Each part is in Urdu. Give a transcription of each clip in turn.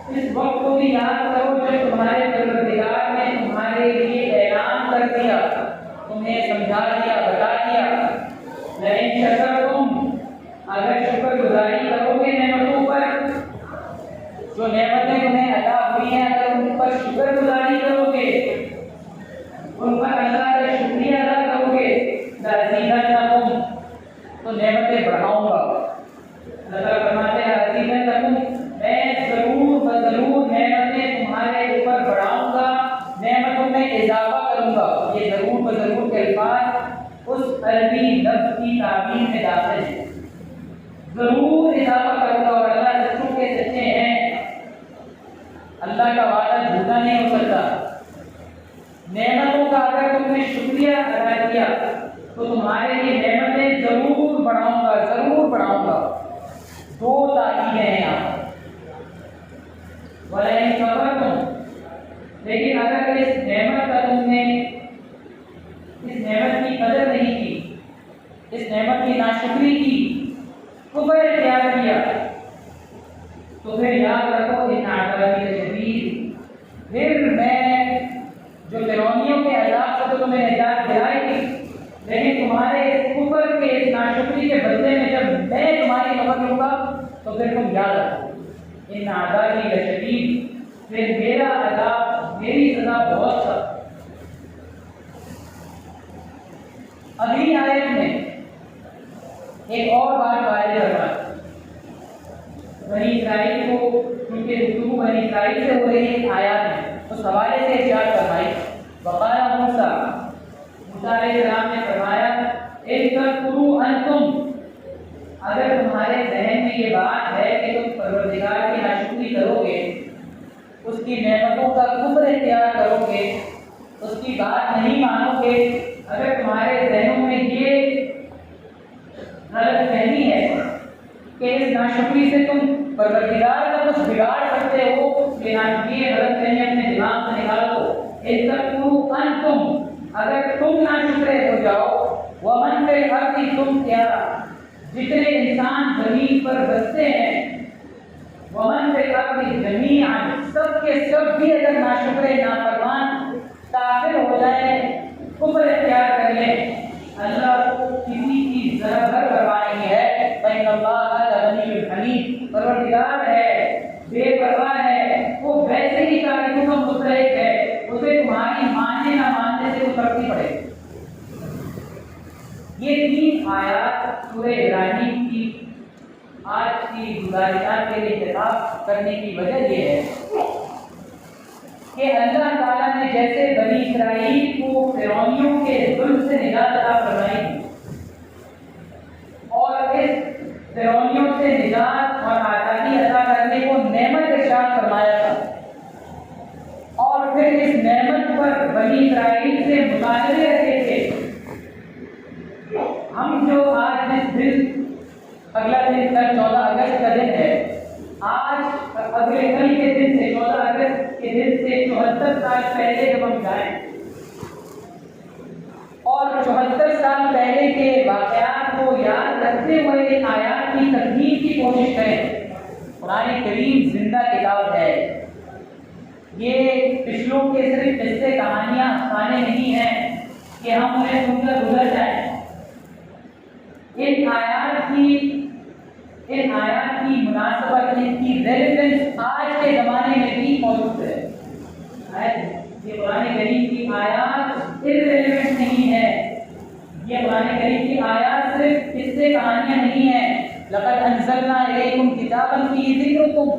اس وقت کو بھی یاد کرو جب تمہارے پروردگار نے تمہارے لیے اعلان پر شکر گزاری کرو گے، ان پر اللہ کا شکریہ ادا کرو گے، لَأَزِيدَنَّكُمْ، تو نعمتیں بڑھاؤں گا۔ اللہ تعالیٰ فرماتے ہیں لَأَزِيدَنَّكُمْ، میں ضرور بضرور نعمتیں تمہارے اوپر بڑھاؤں گا، نعمتوں میں اضافہ کروں گا۔ یہ ضرور بضرور کے الفاظ اس عربی لفظ کی تعبیر میں داخل ہے، ضرور اضافہ کروں گا۔ اور اللہ سچوں کے سچے ہیں، اللہ کا وعدہ جھوٹا نہیں ہو سکتا۔ نعمتوں کا اگر تم نے شکریہ ادا کیا تو تمہارے لیے نعمتیں ضرور بڑھاؤں گا، ضرور بڑھاؤں گا۔ دو تاکیدیں ہیں یہاں پر، وَلَئِن كَفَرْتُمْ، لیکن اگر اس نعمت کا تم نے اس نعمت کی قدر نہیں کی، اس نعمت کی ناشکری کی، کفر اختیار کیا، تو پھر یاد رکھو ان عذابی لشدید، پھر میں جو فرعونیوں کے عذاب سے تو تمہیں نجات دلائی تھی، لیکن تمہارے اس کفر کے اس ناشکری کے بدلے میں جب میں تمہاری خبر لوں گا تو پھر تم یاد رکھو ان عذابی لشدید، پھر میرا عذاب، میری سزا بہت سخت۔ اگلی آیت میں ایک اور بات واضح کرنا، بنی اسرائیل کو، کیونکہ گفتگو بنی اسرائیل سے ہو رہی ہے آیات میں، اس حوالے سے ارشاد فرمائی، وقال موسیٰ، موسیٰ علیہ السلام نے فرمایا، ان تذکروا انتم، اگر تمہارے ذہن میں یہ بات ہے کہ تم پروردگار کی ناشکری کرو گے، اس کی نعمتوں کا کفر اختیار کرو گے، اس کی بات نہیں مانو گے، اگر تمہارے ذہنوں میں یہ غلط فہمی ہے کہ اس ناشکری سے تم پروردگار کا کچھ بگاڑ سکتے ہو، یہ غلط فہمی اپنے دماغ سے نکال دو۔ ان تکفروا انتم، اگر تم ناشکرے ہو جاؤ، ومن فی الارض، تم کیا جتنے انسان زمین پر بستے ہیں، ومن فی الارض جمیعا، سب کے سب بھی اگر ناشکرے نافرمان کافر ہو جائیں، کفر اختیار کر لیں، اللہ کو کسی کی ذرا بھر پرواہ نہیں ہے۔ فإن اللہ لغنی حمید، پروردگار ہے، بے پرواہ ہے، وہ ویسے ہی تعریفوں کا مستحق ہے، اسے تمہاری ماننے نہ ماننے سے کوئی فرق نہیں پڑے۔ یہ تین آیات سورہ ابراہیم کی آج کی گزارشات کے لیے انتخاب کرنے کی وجہ یہ ہے کہ اللہ تعالیٰ نے جیسے بنی اسرائیل کو فرعونیوں کے ظلم سے نجات عطا فرمائی اور اس فرعونیوں سے نجات اور آزادی عطا کرنے کو نعمت ارشاد فرمایا تھا، اور پھر اس نعمت پر بنی اسرائیل سے مطالبے رکھے تھے۔ ہم جو آج جس دن، اگلا دن کل 14 اگست کا دن ہے، آج اگلے کل کے دن سے 14 اگست کے دن سے 74 سال پہلے جب ہم جائیں اور 74 سال پہلے کے واقعات کو یاد رکھتے ہوئے ان آیات کی تکمیل کی کوشش کریں۔ قرآن کریم زندہ کتاب ہے، یہ پچھلوں کے صرف قصے کہانیاں افسانے نہیں ہیں کہ ہم انہیں سن کر گزر جائیں۔ ان آیات کی مناسبت، ان کی ریلیونس آج کے زمانے میں بھی موجود ہے۔ یہ قرآن کریم کی آیات irrelevant نہیں ہے، یہ قرآن کریم کی آیات صرف قصے کہانیاں نہیں ہیں۔ لقد انزلنا الیکم کتابا فیہ ذکرکم،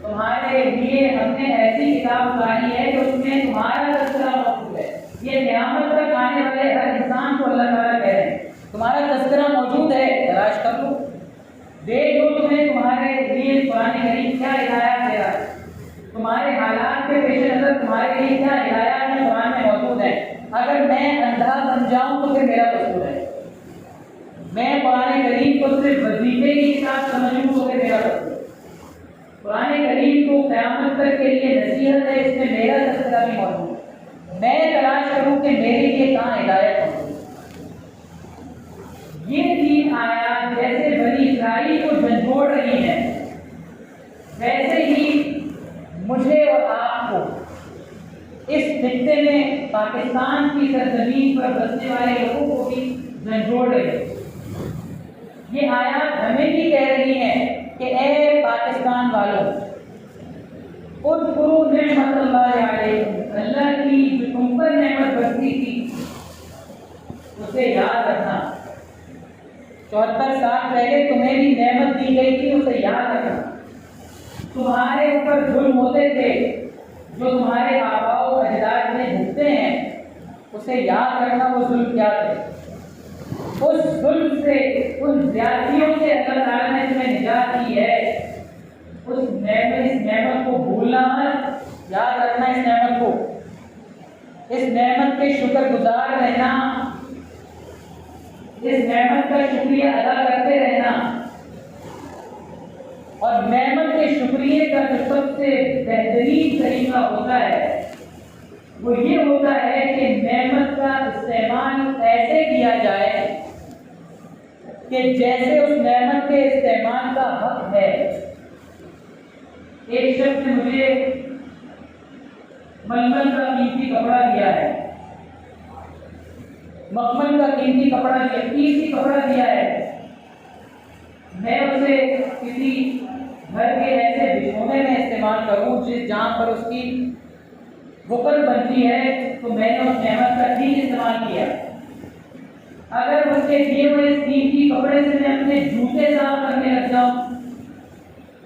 تمہارے لیے ہم نے ایسی کتاب اتاری ہے کہ اس میں تمہارا تذکرہ موجود ہے۔ یہ قیامت تک آنے والے ہر انسان کو اللہ تعالیٰ کہہ رہے ہیں تمہارا تذکرہ موجود ہے، تلاش کر لو، دیکھ لو تمہیں تمہارے لیے قرآن کریم کیا ہدایات دے رہا ہے، تمہارے حالات کے پیش نظر تمہارے لیے کیا ہدایات میں قرآن میں موجود ہے۔ اگر میں اندھا بن جاؤں تو پھر میرا قصور ہے، میں قرآن کریم کو صرف وظیفے کی کتاب سمجھ لوں تو پھر میرا قصور ہے۔ قرآن کریم کو قیامت تک کے لیے نصیحت ہے، اس میں میرا تذکرہ بھی موجود ہے، میں تلاش کروں کہ میرے لیے کہاں ہدایت موجود ہے۔ یہ تین آیات جیسے بنی اسرائیل کو جھنجھوڑ رہی ہیں، ویسے ہی مجھے اور آپ کو اس خطے میں پاکستان کی سرزمین پر بسنے والے لوگوں کو بھی جھنجھوڑ رہی ہے۔ یہ آیات ہمیں بھی کہہ رہی ہیں کہ اے پاکستان والوں، اذکروا نعمت اللہ 74 سال پہلے تمہیں بھی نعمت دی گئی تھی، اسے یاد رکھنا۔ تمہارے اوپر ظلم ہوتے تھے جو تمہارے آباء و اجداد نے بھگتے ہیں، اسے یاد رکھنا وہ ظلم کیا تھے۔ اس ظلم سے، ان زیادتیوں سے اللہ تعالیٰ نے تمہیں نجات دی ہے۔ اس نعمت کو بھولنا مت، یاد رکھنا اس نعمت کو، اس نعمت کے شکر گزار رہنا، اس نعمت کا شکریہ ادا کرتے رہنا۔ اور نعمت کے شکریہ کا جو سب سے بہترین طریقہ ہوتا ہے وہ یہ ہوتا ہے کہ نعمت کا استعمال ایسے کیا جائے کہ جیسے اس نعمت کے استعمال کا حق ہے۔ ایک شخص نے مجھے ململ کا قیمتی کپڑا دیا ہے، مخمل کا قیمتی کپڑا دیا، قیمتی کپڑا دیا ہے۔ میں اسے کسی گھر کے ایسے بچھونے میں استعمال کروں جہاں پر اس کی بکل بنتی ہے، تو میں نے اس نعمت کا ٹھیک استعمال کیا۔ اگر اس کے دیے ہوئے اس قیمتی کپڑے سے میں اپنے جوتے صاف کرنے لگ جاؤں،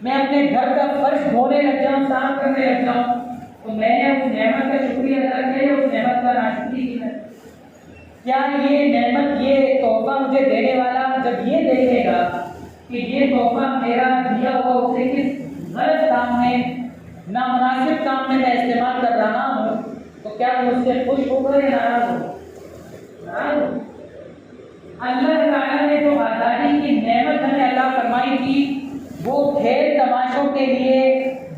میں اپنے گھر کا فرش دھونے لگ جاؤں، صاف کرنے لگ جاؤں، تو میں نے اس نعمت کا شکریہ ادا کیا، اس نعمت کا ناشکری کی ہے۔ کیا یہ نعمت، یہ تحفہ مجھے دینے والا جب یہ دیکھے گا کہ یہ تحفہ میرا دیا ہوا اسے کس غلط کام میں، نامناسب کام میں میں استعمال کر رہا ہوں، تو کیا وہ مجھ سے خوش ہوگا یا ناراض ہوگا؟ اللہ تعالیٰ نے جو آزادی کی نعمت ہمیں عطا فرمائی تھی وہ کھیل تماشوں کے لیے،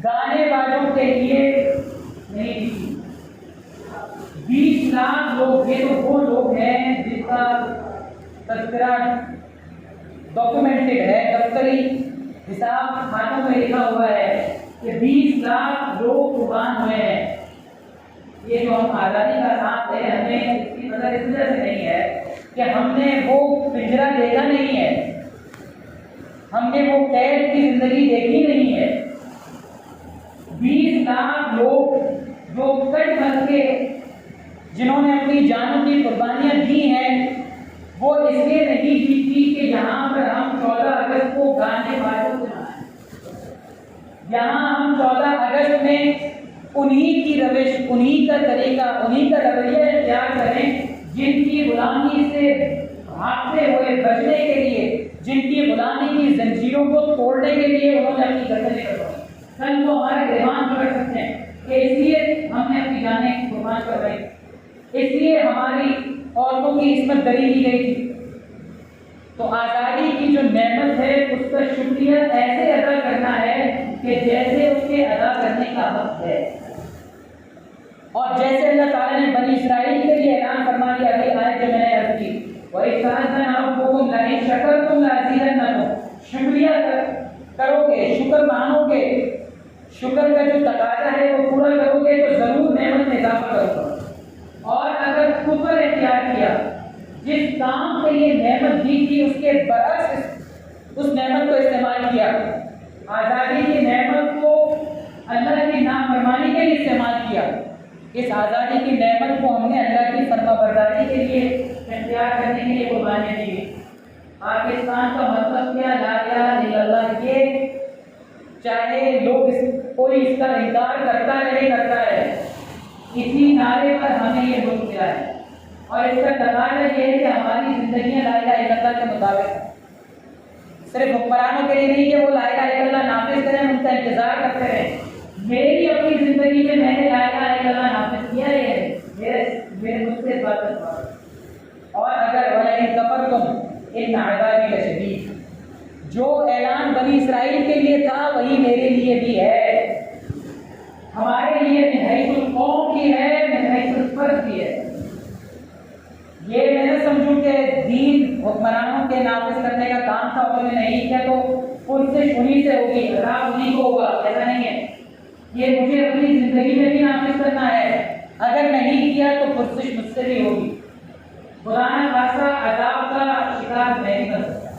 گانے بازوں کے لیے نہیں تھی۔ 20 لاکھ لوگ، یہ تو وہ لوگ ہیں جس کا تذکرہ ڈاکومنٹڈ ہے، دفتری حساب خانوں میں لکھا ہوا ہے کہ 20 لاکھ لوگ قربان ہوئے ہیں۔ یہ جو ہم آزادی کا ساتھ ہے، ہمیں اس کی قدر اس وجہ سے نہیں ہے کہ ہم نے وہ پنجرہ دیکھا نہیں ہے، ہم نے وہ قید کی زندگی دیکھی نہیں ہے۔ 20 لاکھ لوگ جو کٹ بن کے جنہوں نے اپنی جانوں کی قربانیاں دی ہیں، وہ اس لیے نہیں دی تھی کہ یہاں پر ہم 14 اگست کو گانے بازوں سے منائیں، یہاں ہم 14 اگست میں انہی کی روش، انہی کا طریقہ، انہی کا رویہ اختیار کریں جن کی غلامی سے بھاگتے ہوئے بچنے کے لیے، جن کی غلامی کی زنجیروں کو توڑنے کے لیے انہوں نے اپنی گردنیں کٹوائی۔ کل وہ ہمارے دیوان پکڑ سکتے ہیں کہ اس لیے ہم نے اپنی جانیں قربان کروائی، اس لیے ہماری عورتوں کی عصمت دری دی گئی تھی۔ تو آزادی کی جو نعمت ہے اس کا شکریہ ایسے ادا کرنا ہے کہ جیسے اس کے ادا کرنے کا حق ہے، اور جیسے اللہ تعالیٰ نے بنی اسرائیل کے لیے اعلان فرما دیا، ابھی آیت جو میں نے عرض کی، وَإِذْ تَعَذَّنَ رَبُّكُمْ لَئِن شَكَرْتُمْ لَأَزِيدَنَّكُمْ، شکریہ کرو گے، شکر مانو گے، شکر کا جو تقاضا ہے وہ پورا کرو گے تو ضرور نعمت میں اضافہ کرو گا۔ اور اگر کفر اختیار کیا، جس کام کے لیے نعمت دی تھی اس کے برعکس اس نعمت کو استعمال کیا، آزادی کی نعمت کو اللہ کی نافرمانی کے لیے استعمال کیا، اس آزادی کی نعمت کو ہم نے اللہ کی فرما برداری کے لیے اختیار کرنے کے لیے قربانیاں دی گئی۔ پاکستان کا مطلب کیا؟ لا الہ الا اللہ۔ یہ چاہے لوگ کوئی اس کا انکار کرتا ہے، اسی نعرے پر ہمیں یہ ملک ملا ہے، اور اس کا تقاضا یہ ہے کہ ہماری زندگیاں لا الہ الا اللہ کے مطابق ہیں۔ صرف حکمرانوں کے لیے نہیں کہ وہ لا الہ الا اللہ نافذ کریں، ان کا انتظار کرتے رہیں۔ میری اپنی زندگی میں نے لا الہ الا اللہ نافذ کیا ہے، میرے مجھ سے بات کرتا۔ اور اگر وَلَئِن كَفَرْتُمْ إِنَّ عَذَابِي لَشَدِيدٌ، جو اعلان بنی اسرائیل کے لیے تھا وہی میرے لیے بھی ہے، ہمارے لیے من حیث القوم کی ہے، من حیث الفرد کی ہے۔ یہ میں نہ سمجھوں کہ دین حکمرانوں کے نافذ کرنے کا کام تھا، انہوں نے نہیں کیا تو پرسش انہی سے ہوگی، عذاب انہی کو ہوگا، ایسا نہیں ہے۔ یہ مجھے اپنی زندگی میں بھی نافذ کرنا ہے، اگر نہیں کیا تو پرسش مجھ سے بھی ہوگی۔ خدا نہ خاصہ عذاب کا شکار میں نہیں بن سکتا۔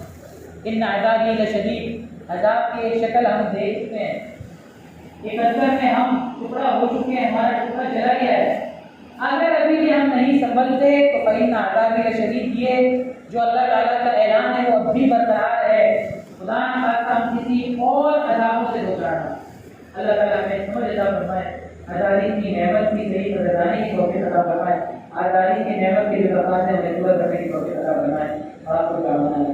ان عذابی لشدید، عذاب کی ایک شکل ہم دیکھ چکے ہیں، ایک اندر میں ہم ٹکڑا ہو چکے ہیں، ہمارا ٹکڑا چلا گیا ہے، اگر ابھی بھی ہم نہیں سنبھلتے تو فإن عذابی لشدید، یہ جو اللہ تعالیٰ کا اعلان ہے وہ اب بھی برقرار ہے۔ خدا نہ خواستہ ہم کسی اور عذابوں سے دوچار ہوں۔ اللہ تعالیٰ ہمیں سمجھ عطا فرمائے، آزادی کی نعمت کی صحیح قدردانی کی توفیق عطا فرمائے، آزادی کی نعمت کی جو زکوٰۃ ہے انہیں پورا کرنے کی توفیق عطا فرمائے۔ آپ کو